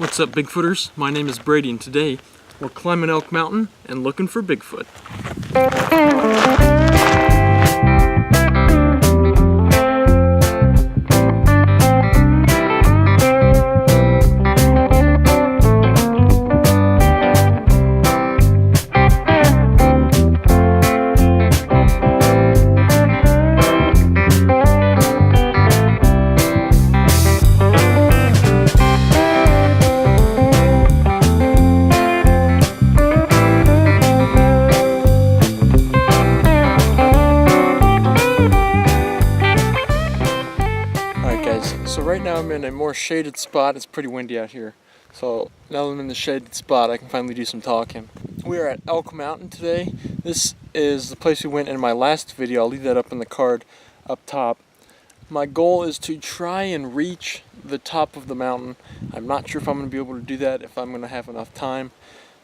What's up, Bigfooters? My name is Brady, and today we're climbing Elk Mountain and looking for Bigfoot. So right now I'm in a more shaded spot. It's pretty windy out here. So now that I'm in the shaded spot, I can finally do some talking. We are at Elk Mountain today. This is the place we went in my last video. I'll leave that up in the card up top. My goal is to try and reach the top of the mountain. I'm not sure if I'm going to be able to do that, if I'm going to have enough time.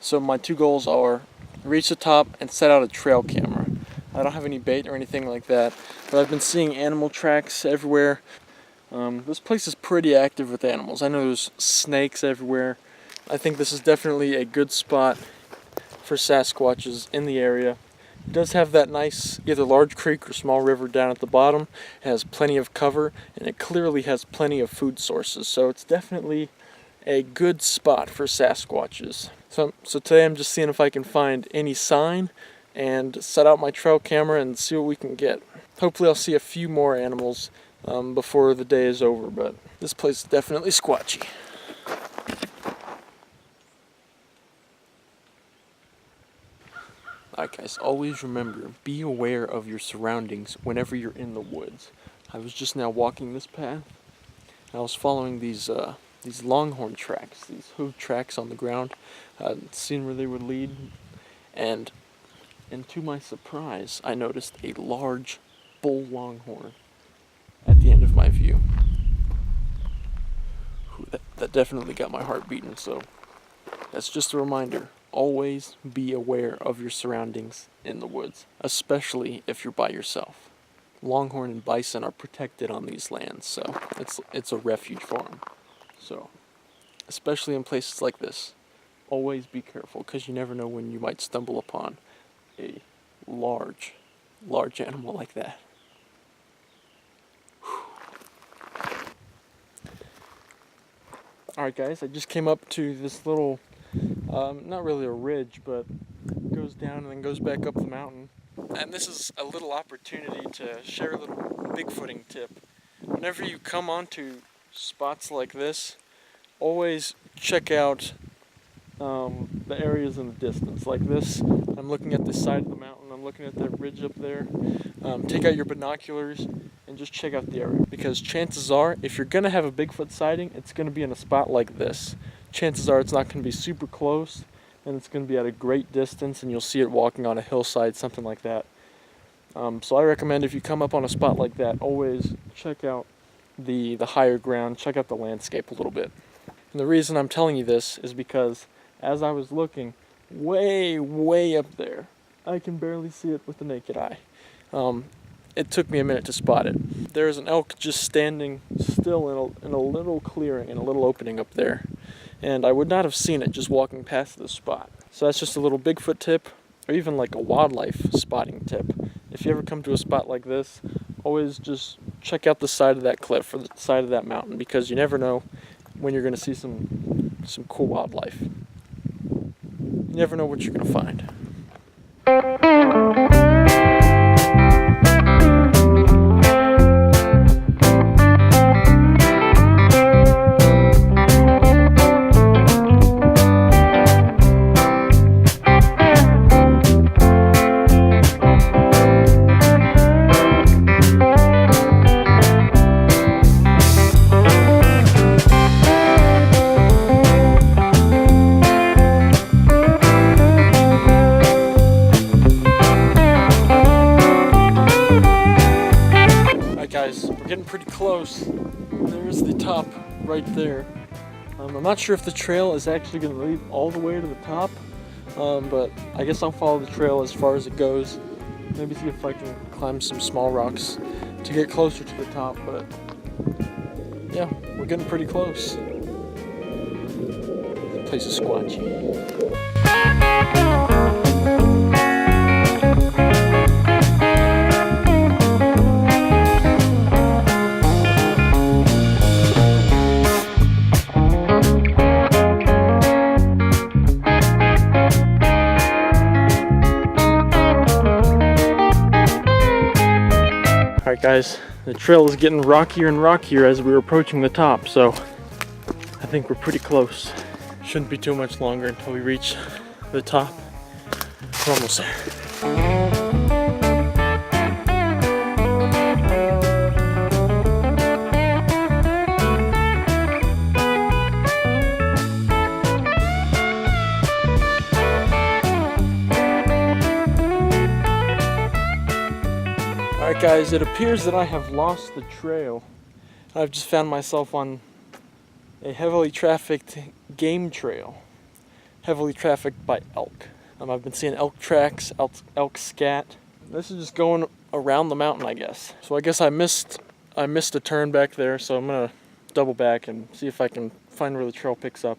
So my two goals are reach the top and set out a trail camera. I don't have any bait or anything like that, but I've been seeing animal tracks everywhere. This place is pretty active with animals. I know there's snakes everywhere. I think this is definitely a good spot for Sasquatches in the area. It does have that nice either large creek or small river down at the bottom. It has plenty of cover, and it clearly has plenty of food sources. So it's definitely a good spot for Sasquatches. So today I'm just seeing if I can find any sign and set out my trail camera and see what we can get. Hopefully I'll see a few more animals before the day is over, but this place is definitely squatchy. Alright guys, always remember, be aware of your surroundings whenever you're in the woods. I was just now walking this path, and I was following these longhorn tracks, these hoof tracks on the ground, seeing where they would lead, and to my surprise, I noticed a large bull longhorn at the end of my view. That definitely got my heart beating, so that's just a reminder. Always be aware of your surroundings in the woods, especially if you're by yourself. Longhorn and bison are protected on these lands, so it's a refuge for them. So, especially in places like this, always be careful, because you never know when you might stumble upon a large animal like that. Alright guys, I just came up to this little, not really a ridge, but it goes down and then goes back up the mountain. And this is a little opportunity to share a little Bigfooting tip. Whenever you come onto spots like this, always check out the areas in the distance. Like this, I'm looking at this side of the mountain, I'm looking at that ridge up there. Take out your binoculars and just check out the area, because chances are, if you're going to have a Bigfoot sighting, it's going to be in a spot like this. Chances are it's not going to be super close, and it's going to be at a great distance, and you'll see it walking on a hillside, something like that. So I recommend, if you come up on a spot like that, always check out the higher ground, check out the landscape a little bit. And the reason I'm telling you this is because as I was looking way up there, I can barely see it with the naked eye. It took me a minute to spot it. There's an elk just standing still in a little clearing, in a little opening up there. And I would not have seen it just walking past this spot. So that's just a little Bigfoot tip, or even like a wildlife spotting tip. If you ever come to a spot like this, always just check out the side of that cliff or the side of that mountain, because you never know when you're going to see some cool wildlife. You never know what you're going to find. We're getting pretty close. There's the top right there. I'm not sure if the trail is actually going to lead all the way to the top, but I guess I'll follow the trail as far as it goes. Maybe see if I can climb some small rocks to get closer to the top, but yeah, we're getting pretty close. place is squatchy. Alright guys, the trail is getting rockier and rockier as we're approaching the top, so I think we're pretty close. Shouldn't be too much longer until we reach the top. We're almost there. Alright guys, it appears that I have lost the trail. I've just found myself on a heavily trafficked game trail. Heavily trafficked by elk. I've been seeing elk tracks, elk scat. This is just going around the mountain, I guess. So I guess I missed a turn back there, so I'm gonna double back and see if I can find where the trail picks up.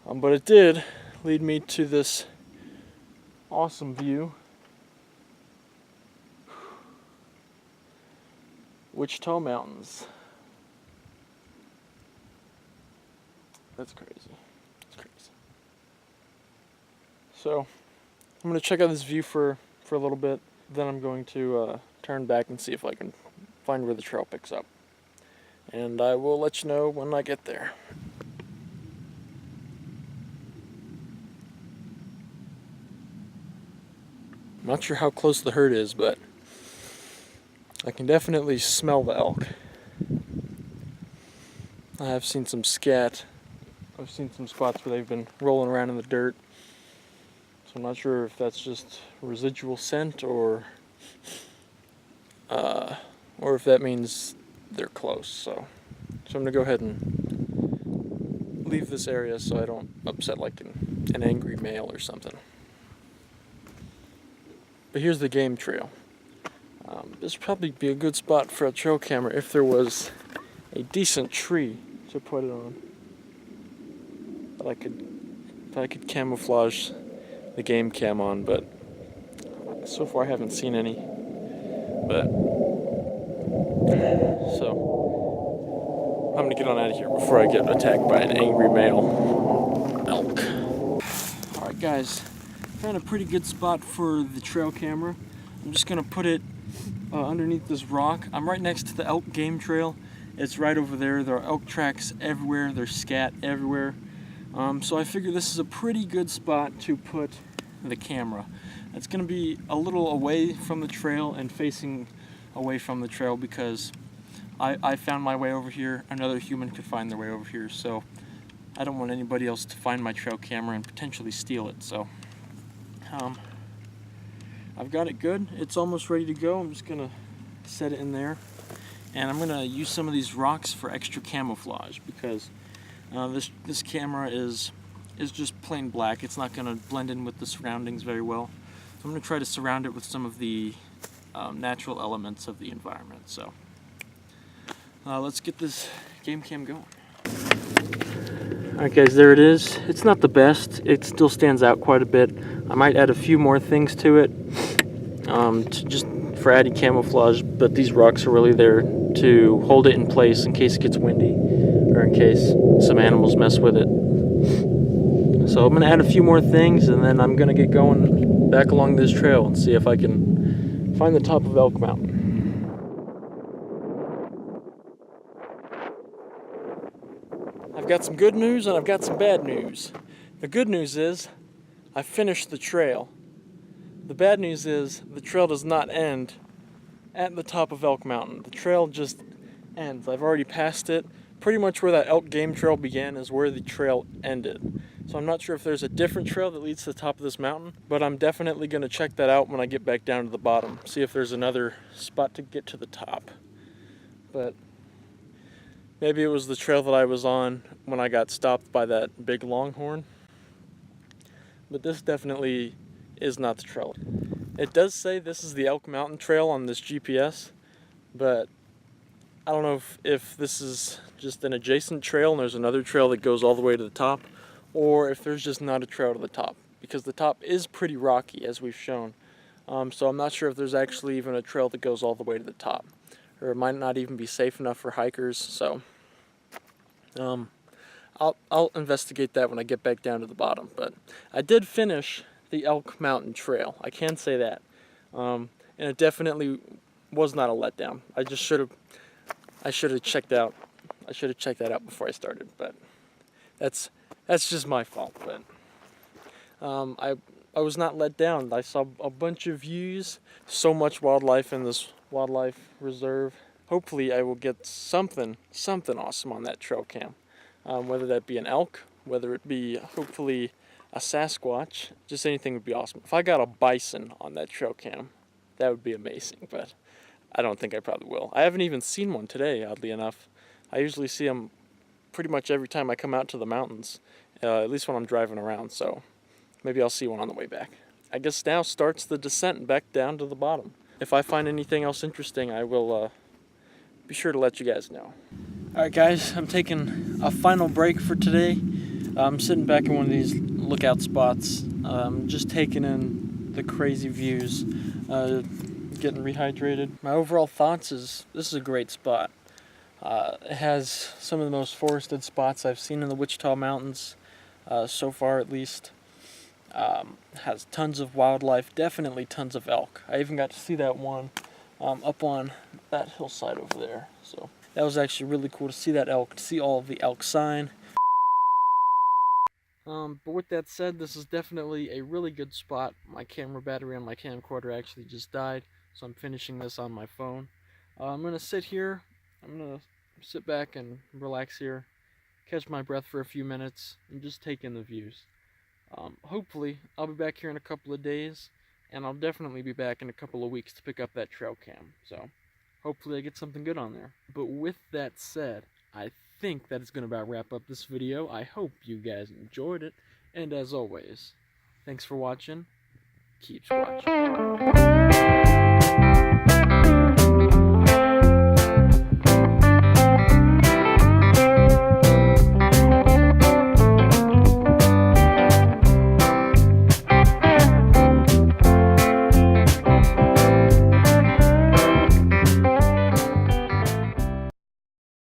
But it did lead me to this awesome view. Wichita Mountains. That's crazy. That's crazy. So, I'm going to check out this view for a little bit. Then I'm going to turn back and see if I can find where the trail picks up. And I will let you know when I get there. I'm not sure how close the herd is, but I can definitely smell the elk. I have seen some scat. I've seen some spots where they've been rolling around in the dirt. So I'm not sure if that's just residual scent or if that means they're close. So I'm gonna go ahead and leave this area so I don't upset like an angry male or something. But here's the game trail. This would probably be a good spot for a trail camera if there was a decent tree to put it on. That I could camouflage the game cam on, but so far I haven't seen any. But so I'm gonna get on out of here before I get attacked by an angry male elk. Alright guys, found a pretty good spot for the trail camera. I'm just gonna put it underneath this rock. I'm right next to the elk game trail. It's right over there. There are elk tracks everywhere. There's scat everywhere. So I figure this is a pretty good spot to put the camera. It's going to be a little away from the trail and facing away from the trail because I found my way over here. Another human could find their way over here. So I don't want anybody else to find my trail camera and potentially steal it. So I've got it good. It's almost ready to go. I'm just going to set it in there. And I'm going to use some of these rocks for extra camouflage because this camera is just plain black. It's not going to blend in with the surroundings very well. So I'm going to try to surround it with some of the natural elements of the environment. So let's get this game cam going. Alright guys, there it is. It's not the best. It still stands out quite a bit. I might add a few more things to it just for adding camouflage, but these rocks are really there to hold it in place in case it gets windy or in case some animals mess with it. So I'm going to add a few more things and then I'm going to get going back along this trail and see if I can find the top of Elk Mountain. I've got some good news and I've got some bad news. The good news is I finished the trail. The bad news is the trail does not end at the top of Elk Mountain. The trail just ends. I've already passed it. Pretty much where that elk game trail began is where the trail ended. So I'm not sure if there's a different trail that leads to the top of this mountain, but I'm definitely going to check that out when I get back down to the bottom. See if there's another spot to get to the top. But maybe it was the trail that I was on when I got stopped by that big longhorn. But this definitely is not the trail. It does say this is the Elk Mountain Trail on this GPS, but I don't know if this is just an adjacent trail and there's another trail that goes all the way to the top, or if there's just not a trail to the top, because the top is pretty rocky, as we've shown. So I'm not sure if there's actually even a trail that goes all the way to the top, or it might not even be safe enough for hikers. So I'll investigate that when I get back down to the bottom. But I did finish the Elk Mountain trail, I can say that, and it definitely was not a letdown. I should have checked that out before I started, but that's just my fault. But I was not let down. I saw a bunch of views, so much wildlife in this wildlife reserve. Hopefully I will get something awesome on that trail cam, whether that be an elk, whether it be hopefully a Sasquatch, just anything would be awesome. If I got a bison on that trail cam, that would be amazing, but I don't think I probably will. I haven't even seen one today, oddly enough. I usually see them pretty much every time I come out to the mountains, at least when I'm driving around, so maybe I'll see one on the way back. I guess now starts the descent back down to the bottom. If I find anything else interesting, I will be sure to let you guys know. Alright guys, I'm taking a final break for today. I'm sitting back in one of these lookout spots, just taking in the crazy views, getting rehydrated. My overall thoughts is this is a great spot. It has some of the most forested spots I've seen in the Wichita Mountains, so far at least. Has tons of wildlife, definitely tons of elk. I even got to see that one up on that hillside over there. So that was actually really cool to see that elk, to see all of the elk sign. But with that said, this is definitely a really good spot. My camera battery on my camcorder actually just died, so I'm finishing this on my phone. I'm going to sit here, I'm going to sit back and relax here, catch my breath for a few minutes, and just take in the views. Hopefully, I'll be back here in a couple of days, and I'll definitely be back in a couple of weeks to pick up that trail cam. So, hopefully I get something good on there. But with that said, I think that is going to about wrap up this video. I hope you guys enjoyed it, and as always, thanks for watching. Keep squatching.